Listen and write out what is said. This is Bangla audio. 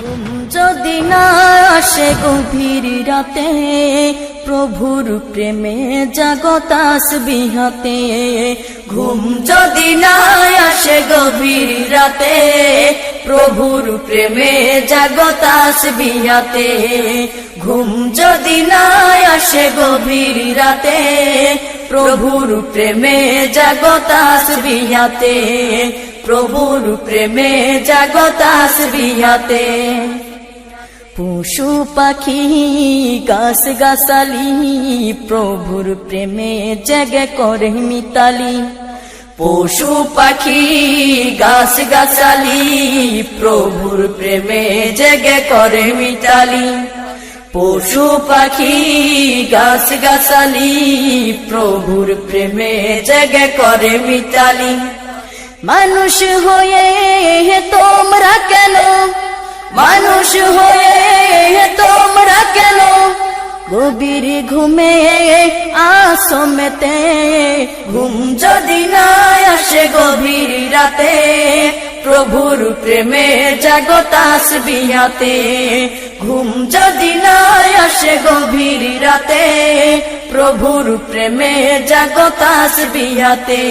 ঘুম যদি না আসে গভীর রাতে, প্রভুর প্রেমে জাগো তাসবিহাতে। ঘুম যদি না আসে গভীর রাতে, প্রভুর প্রেমে জাগো তাসবিহাতে। ঘুম যদি না আসে গভীর রাতে, প্রভুর প্রেমে জাগো তাসবিহাতে। প্রভুর প্রেমে জাগো তাসবিহাতে। পশু পাখি গাছ গাছালি, প্রভুর প্রেমে জেগে করে মিতালি। পশু পাখি গাছ গাছালি, প্রভুর প্রেমে জেগে করে মিতালি। পশু পাখি গাছ গাছালি, প্রভুর প্রেমে জেগে করে মিতালি। মানুষ হয়ে তোমরা কেন, মানুষ হয়ে তোমরা কেন গভীর ঘুমে আসো মেতে। ঘুম যদি না আসে গভীর রাতে, প্রভুর প্রেমে জাগো তাসবিহাতে। ঘুম যদি না আসে গভীর রাতে, প্রভুর প্রেমে জাগো তাসবিহাতে।